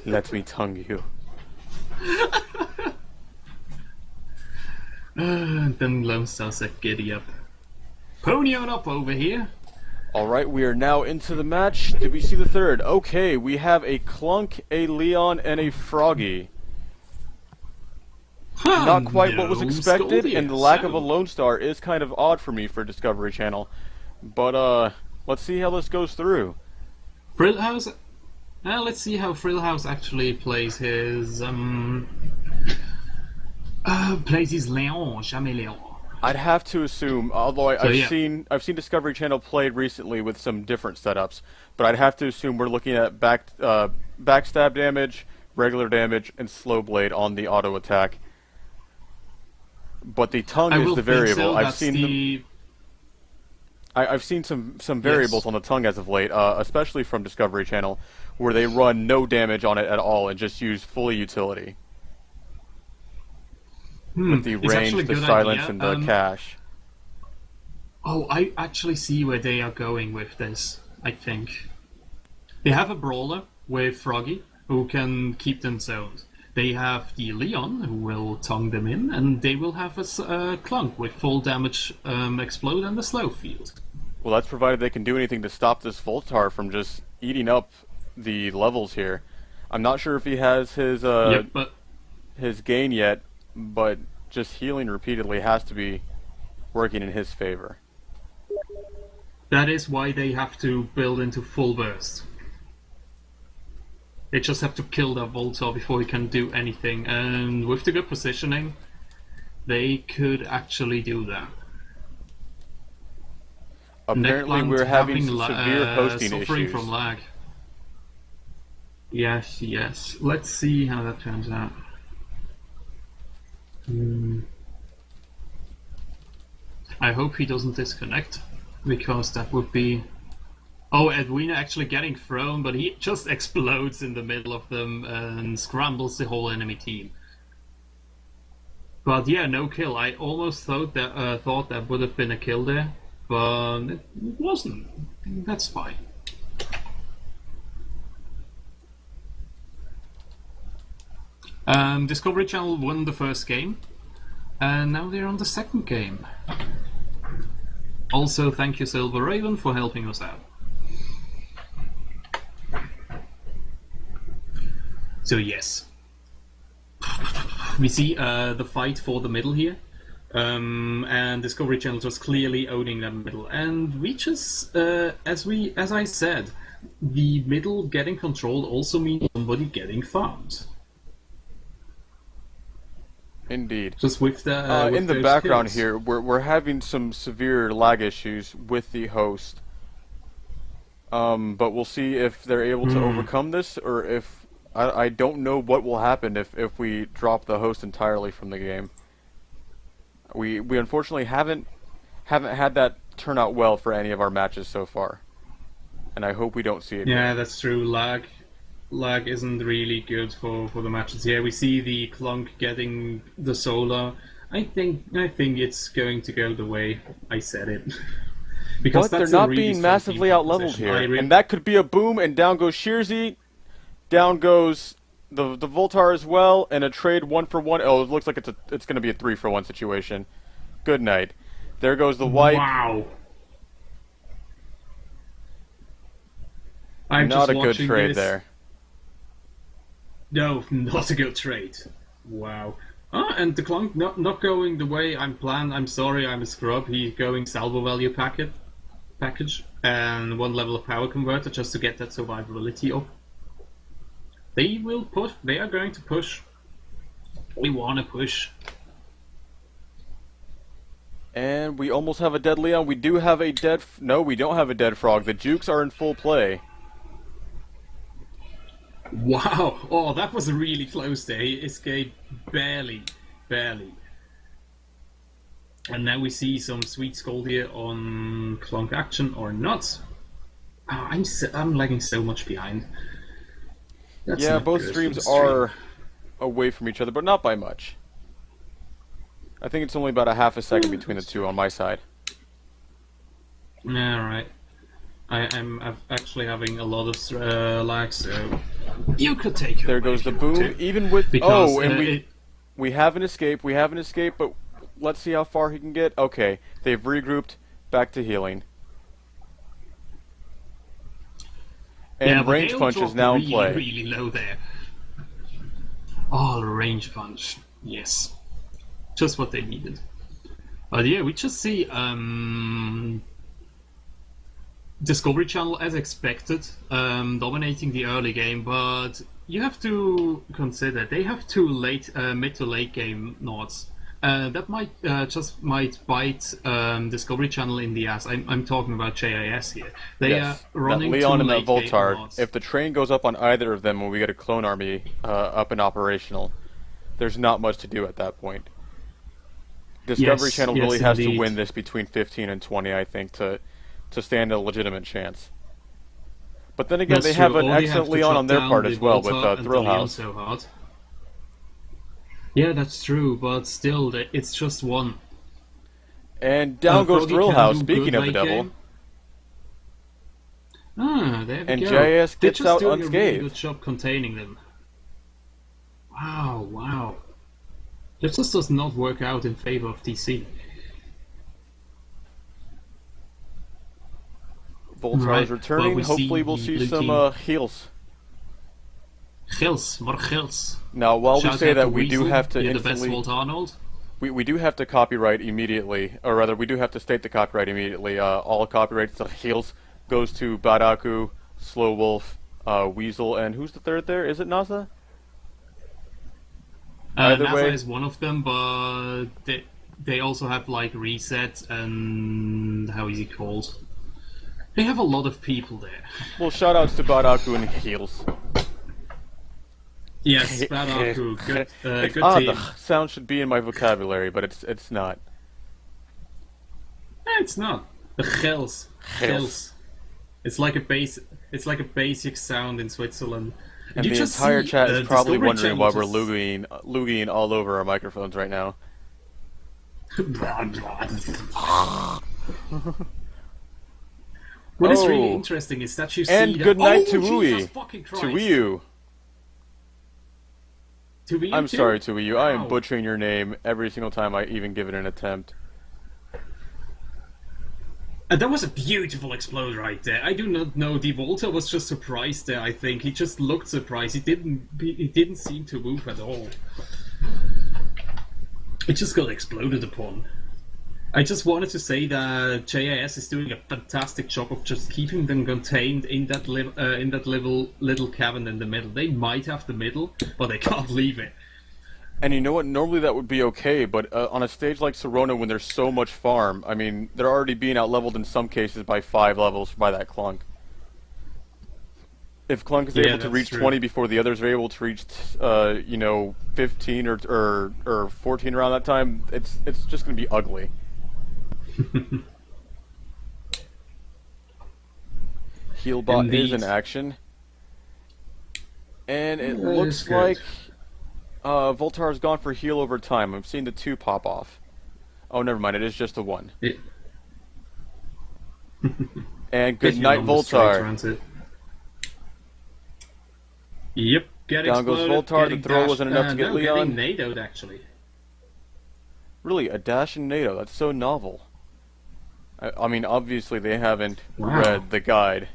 Let me tongue you. Then Lone Star said, "Giddy up, pony on up over here." Alright, we are now into the match. Did we see the third? Okay, we have a Clunk, a Leon, and a Froggy. Not quite what was expected, and the lack of a Lone Star is kind of odd for me for Discovery Channel. But, let's see how this goes through. Frillhouse? Let's see how Frillhouse actually plays his, Leon, jamais Leon. I'd have to assume, although I've seen Discovery Channel played recently with some different setups, but I'd have to assume we're looking at backstab damage, regular damage, and slow blade on the auto attack. But the tongue is the variable. I've seen some variables on the tongue as of late, especially from Discovery Channel, where they run no damage on it at all and just use fully utility. With the range, the silence, and the cache. Oh, I actually see where they are going with this, I think. They have a brawler with Froggy, who can keep them zoned. They have the Leon, who will tongue them in, and they will have a Clunk with full damage explode and the slow field. Well, that's provided they can do anything to stop this Voltar from just eating up the levels here. I'm not sure if he has his gain yet, but just healing repeatedly has to be working in his favor. That is why they have to build into full burst. They just have to kill that Voltar before he can do anything, and with the good positioning, they could actually do that. Apparently we're having some severe hosting suffering issues. From lag. Yes. Let's see how that turns out. I hope he doesn't disconnect, because that would be... Oh, Edwina actually getting thrown, but he just explodes in the middle of them and scrambles the whole enemy team. But yeah, no kill. I almost thought that would have been a kill there, but it wasn't. That's fine. Discovery Channel won the first game, and now they're on the second game. Also, thank you, Silver Raven, for helping us out. So yes, we see the fight for the middle here, and Discovery Channel just clearly owning that middle. And we just, as I said, the middle getting controlled also means somebody getting farmed. Indeed. Just with the in the background here, we're having some severe lag issues with the host. But we'll see if they're able to overcome this, or if I don't know what will happen if we drop the host entirely from the game. We unfortunately haven't had that turn out well for any of our matches so far, and I hope we don't see it. Yeah, that's true. Lag isn't really good for the matches. Yeah, we see the Clunk getting the solar. I think it's going to go the way I said it. Because they're not being massively outleveled here, and that could be a boom. And down goes Shearsy, down goes the Voltar as well, and a trade 1-for-1. Oh, it looks like it's going to be a 3-for-1 situation. Good night. There goes the wipe. Wow. Not a good trade there. No, not a good trade. Wow. And the Clunk not going the way I'm planned. I'm sorry, I'm a scrub. He's going salvo value package and 1 level of power converter just to get that survivability up. They will push. They are going to push. We want to push. And we almost have a dead Leon. We do have a dead... No, we don't have a dead Frog. The Jukes are in full play. Wow. Oh, that was really close there. He escaped barely. And now we see some sweet scold here on Clunk action or not. Oh, I'm lagging so much behind. That's yeah, both streams are away from each other, but not by much. I think it's only about a half a second between the two on my side. Yeah, right. I'm actually having a lot of lag, so You could take her There away goes if the you want boom. to. Even with Because, and we have an escape. We have an escape, but let's see how far he can get. Okay, they've regrouped. Back to healing. And range punch is now in play. Really low there. Oh, range punch. Yes. Just what they needed. But yeah, we just see Discovery Channel as expected, dominating the early game, but you have to consider they have two mid to late game Nords. That might bite Discovery Channel in the ass. I'm talking about JIS here. They are running that Leon two and that late game Voltar. Nords. If the train goes up on either of them when we get a clone army up and operational, there's not much to do at that point. Discovery Channel really has to win this between 15 and 20, I think, to stand a legitimate chance. But then again, they have an excellent Leon on their part as well with Thrill House. So hard. Yeah, that's true, but still, it's just one. And down goes Thrill House, speaking of the devil. Game. Ah, there we and go. JIS gets out doing unscathed. A really good job containing them. Wow. This just does not work out in favor of DC. Voltar is returning. Hopefully we'll see some heals. More heals. Now, while we say that, we do have to instantly... the best Arnold. We do have to copyright immediately, or rather, we do have to state the copyright immediately. All copyrights of heals goes to Badaku, Slow Wolf, Weasel, and who's the third there? Is it NASA? Either NASA way, is one of them, but they also have like Reset and how is he called? They have a lot of people there. Well, shoutouts to Badaku and heals. Yes, Badaku, good team. The sound should be in my vocabulary, but it's not. It's not. The Gels. It's like a basic sound in Switzerland. And the entire chat is probably wondering why we're loogieing all over our microphones right now. What is really interesting is that you see and good night to Wii. To Wii U. I'm sorry, to Wii U. I am butchering your name every single time I even give it an attempt. And that was a beautiful explode right there. I do not know. The Volta was just surprised there. I think he just looked surprised. He didn't seem to move at all. It just got exploded upon. I just wanted to say that JIS is doing a fantastic job of just keeping them contained in that little cabin in the middle. They might have the middle, but they can't leave it. And you know what? Normally that would be okay, but on a stage like Serona, when there's so much farm, I mean, they're already being out-leveled in some cases by 5 levels by that Clunk. If Clunk is able to reach 20 before the others are able to reach, 15 or 14 around that time, it's just going to be ugly. Healbot is in action, and it looks like Voltar's gone for heal over time. I'm seeing the 2 pop off. Oh, never mind. It is just a 1. And good night, Voltar. Yep. Down goes Voltar. The throw wasn't enough to get Leon. Getting NATO'd, actually. Really, a dash in NATO. That's so novel. I mean, obviously they haven't read the guide.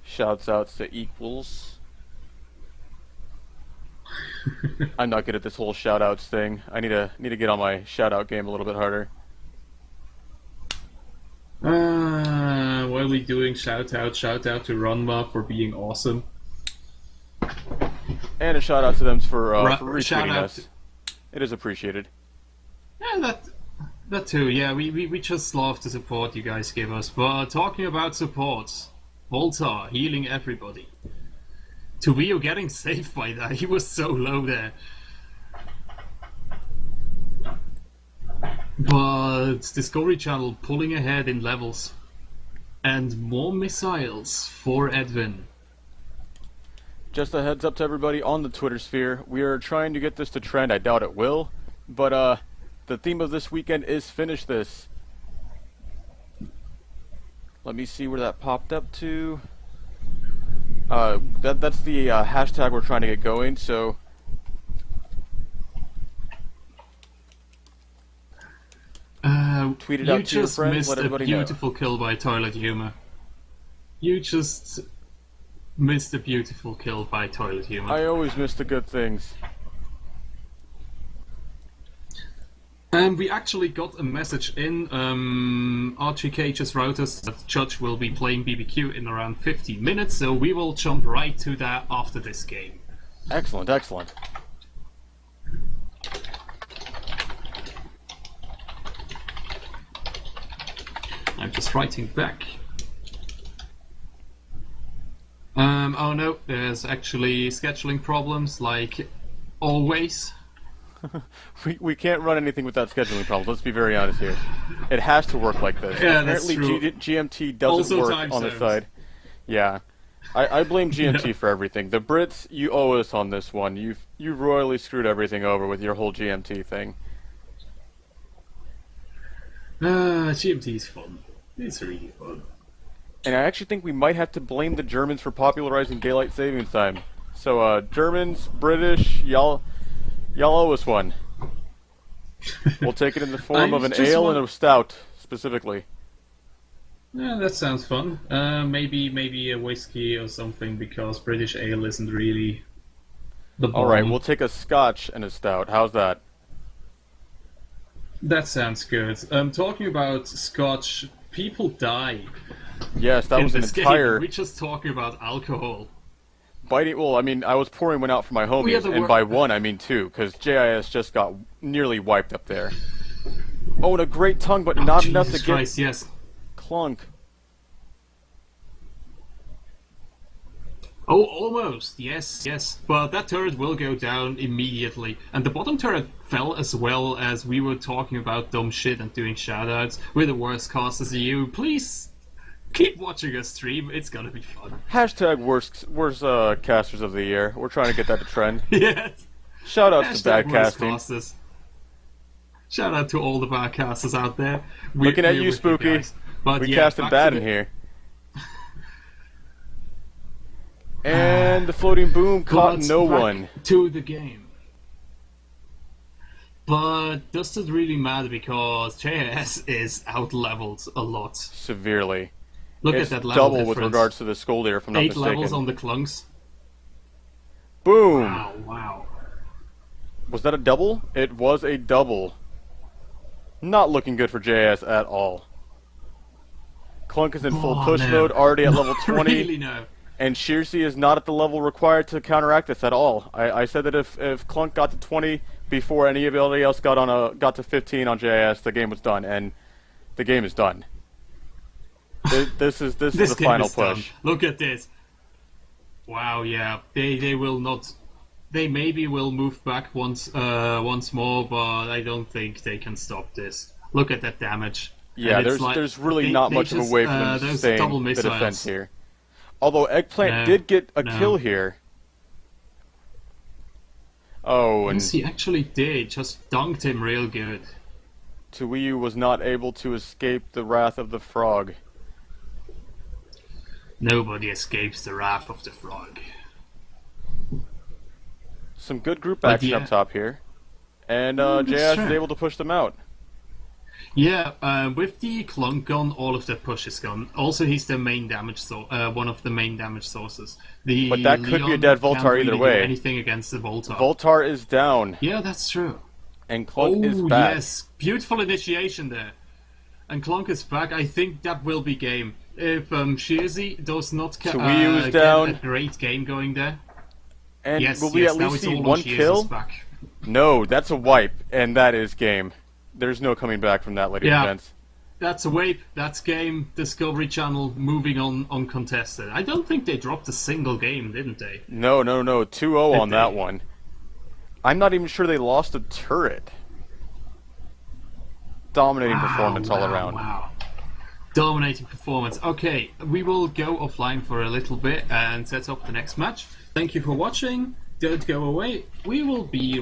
Shouts outs to equals. I'm not good at this whole shoutouts thing. I need to get on my shoutout game a little bit harder. What are we doing? Shout out to Runma for being awesome. And a shout out to them for retweeting us. It is appreciated. Yeah, that too. Yeah, we just love the support you guys give us. But talking about supports, Voltar healing everybody. Tuvio getting saved by that. He was so low there. But Discovery Channel pulling ahead in levels. And more missiles for Edwin. Just a heads up to everybody on the Twitter sphere. We are trying to get this to trend. I doubt it will. But the theme of this weekend is Finish This. Let me see where that popped up to. That's the hashtag we're trying to get going. So tweet it You out to your just friends. missed Let a everybody know. beautiful kill by Toilet Humor. You just missed a beautiful kill by Toilet Humor. I always miss the good things. We actually got a message in r3g2 just wrote us that Judge will be playing BBQ in around 15 minutes, so we will jump right to that after this game. Excellent, excellent. I'm just writing back. Oh no, there's actually scheduling problems, like always. We can't run anything without scheduling problems. Let's be very honest here. It has to work like this. Yeah, that's Apparently true. GMT doesn't Also work time on the zones. side. Yeah. I blame GMT for everything. The Brits, you owe us on this one. You royally screwed everything over with your whole GMT thing. GMT's fun. It's really fun. And I actually think we might have to blame the Germans for popularizing daylight savings time. So, Germans, British, y'all owe us one. We'll take it in the form of an ale and a stout, specifically. Yeah, that sounds fun. Maybe a whiskey or something, because British ale isn't really the bomb. Alright, we'll take a scotch and a stout. How's that? That sounds good. Talking about Scotch, people die. Yes, that in was an this entire... game. We're just talking about alcohol. Well, I mean, I was pouring one out for my homies, and by one, I mean two, because JIS just got nearly wiped up there. Oh, and a great tongue, but not enough to Christ, get yes. Clunk. Oh, almost. Yes. But that turret will go down immediately. And the bottom turret fell as well, as we were talking about dumb shit and doing shoutouts. We're the worst casters of you. Please keep watching us stream. It's gonna be fun. Hashtag worst casters of the year. We're trying to get that to trend. Yes. Shoutouts to bad worst casting. casters. Shout out to all the bad casters out there. Looking at we're you, with Spooky. guys. But We yeah, casted back bad to in the- here. And the floating boom caught But no back one. to the game. But does it really matter, because JIS is out-leveled a lot. Severely. Look It's at that level double with difference. regards to the Scoldier, if I'm not 8 mistaken. levels on the clunks. Boom! Wow. Was that a double? It was a double. Not looking good for JS at all. Clunk is in full push no. mode, already at level 20. Really no. And Shearsy is not at the level required to counteract this at all. I said that if Clunk got to 20 before anybody else got to 15 on JS, the game was done, and the game is done. This is the This game final is done. push. Look at this. Wow, yeah. They will not. They maybe will move back once more, but I don't think they can stop this. Look at that damage. Yeah, And it's there's really not much of a way for them to those sustain double the missiles. defense here. Although Eggplant No, did get a no. kill here. Oh, and Yes, he actually did. Just dunked him real good. Tuiyu was not able to escape the wrath of the frog. Nobody escapes the wrath of the frog. Some good group But action yeah. up top here. And that's JS is true. able to push them out. Yeah, with the clunk gun, all of that push is gone. Also, he's the main damage one of the main damage sources. But that could be a Leon dead can't Voltar really either do way. anything against the Voltar. Voltar is down, Yeah, that's true. and Clunk is Oh, back. yes. Beautiful initiation there. And Clunk is back. I think that will be game. If Shearsy does not Tuiyu is get down. a great game going there. And Yes, will we yes, at now least it's see all one on Shearsy kill? back. No, that's a wipe, and that is game. There's no coming back from that, ladies Yeah. and gents. That's a wipe. That's game. Discovery Channel moving on uncontested. I don't think they dropped a single game, didn't they? No, 2-0 on Did that they? one. I'm not even sure they lost a turret. Dominating performance all around. Wow. Dominating performance. Okay, we will go offline for a little bit and set up the next match. Thank you for watching. Don't go away. We will be